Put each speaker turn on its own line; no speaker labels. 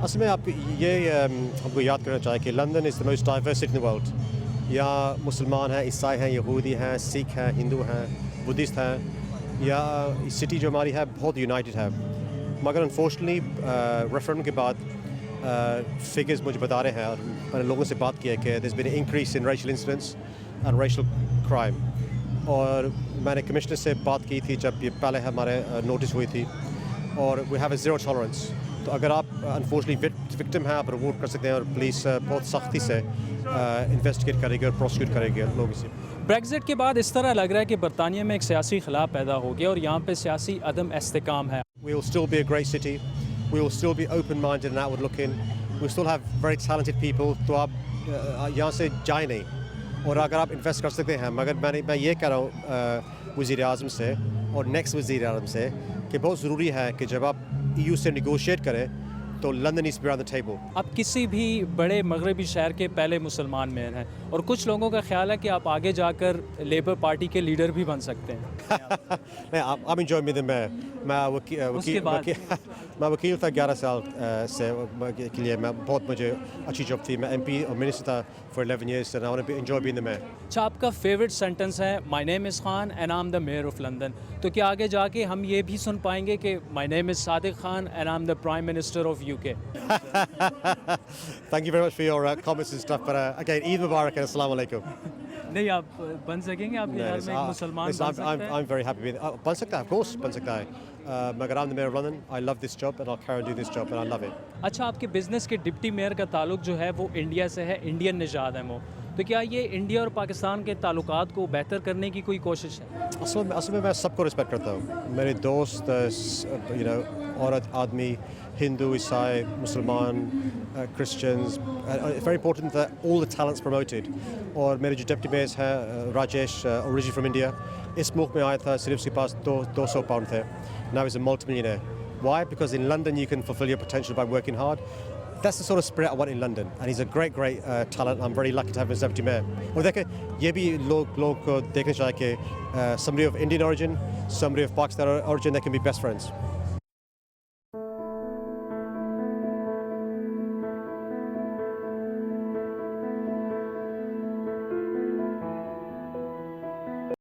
اصل میں آپ یہ ہم کو یاد کرنا چاہیے کہ London is the most diverse city in the world. یہاں مسلمان ہیں, عیسائی ہیں, یہودی ہیں, سکھ ہیں, ہندو ہیں, بدھسٹ ہیں. یا سٹی جو ہماری ہے بہت یونائٹڈ ہے. مگر انفارچونیٹلی ریفرنڈم کے بعد فگرز مجھے بتا رہے ہیں, اور میں نے لوگوں سے بات کی ہے کہ there is been increase in racial incidents and racial crime. اور میں نے کمشنر سے بات کی تھی جب یہ پہلے ہمارے نوٹس ہوئی تھی, اور we have a zero tolerance. تو اگر آپ انفارچونیٹلی وکٹم ہیں آپ رپورٹ کر سکتے ہیں, اور پولیس بہت سختی سے انویسٹیگیٹ کرے گی اور پروسیکیوٹ کرے گی لوگوں سے.
بریگزٹ کے بعد اس طرح لگ رہا ہے کہ برطانیہ میں ایک سیاسی خلا پیدا ہو گیا اور یہاں پہ سیاسی عدم استحکام ہے.
We will still be a great city. We will still be open-minded and outward looking. We still have very talented people. تو آپ یہاں سے جائیں نہیں, اور اگر آپ انویسٹ کر سکتے ہیں. مگر میں یہ کہہ رہا ہوں وزیر اعظم سے اور نیکسٹ وزیر اعظم سے کہ بہت ضروری ہے کہ جب آپ EU سے نیگوشیٹ کریں تو London is be on the table.
آپ کسی بھی بڑے مغربی شہر کے پہلے مسلمان مین ہیں, اور کچھ لوگوں کا خیال ہے کہ آپ آگے جا کر لیبر پارٹی کے لیڈر بھی بن سکتے ہیں.
نہیں, آپ انجوائے میں میں وکیل تھا 11 سال سے کے لیے. میں بہت مجھے اچھی جاب تھی. میں MP اور منسٹر تھا for 11 years. and I want to enjoy being the mayor.
اچھا, آپ کا فیوریٹ سینٹنس ہے my name is Khan and I am the mayor of London. تو کیا آگے جا کے ہم یہ بھی سن پائیں گے کہ my name is Sadiq Khan and I am the prime minister of UK؟
Thank you very much for your comments and stuff. But again, Eid Mubarak and Assalamu alaikum.
نہیں, آپ بن سکیں گے, آپ بہار میں ایک مسلمان بن سکتے ہیں.
I'm very happy being بن سکتا ہے, of course بن سکتا ہے. مگر I'm the mayor of London. I love this job and I'll carry on doing this job and I love it.
اچھا, آپ کے بزنس کے ڈپٹی میئر کا تعلق جو ہے وہ انڈیا سے ہے, انڈین نژاد ہیں وہ. تو کیا یہ انڈیا اور پاکستان کے تعلقات کو بہتر کرنے کی کوئی کوشش ہے؟
اصل میں سب کو رسپیکٹ کرتا ہوں. میرے دوست, عورت, آدمی, ہندو, عیسائی, مسلمان, Christians. Very important all the talents promoted. اور میرے جو ڈپٹی میئرز ہیں راجیش, اوریجن فرام انڈیا, اس ملک میں آیا تھا, صرف اس کے پاس 200 پاؤنڈ تھے. Now he's a multi-millionaire. Why? Because in London you can fulfill your potential by working hard. That's the sort of spirit I want in London, and he's a great talent. I'm very lucky to have him as deputy mayor. اور دیکھیں, یہ بھی لوگ کو دیکھنا چاہیے کہ somebody of Indian origin, somebody of Pakistan origin, they can be best friends.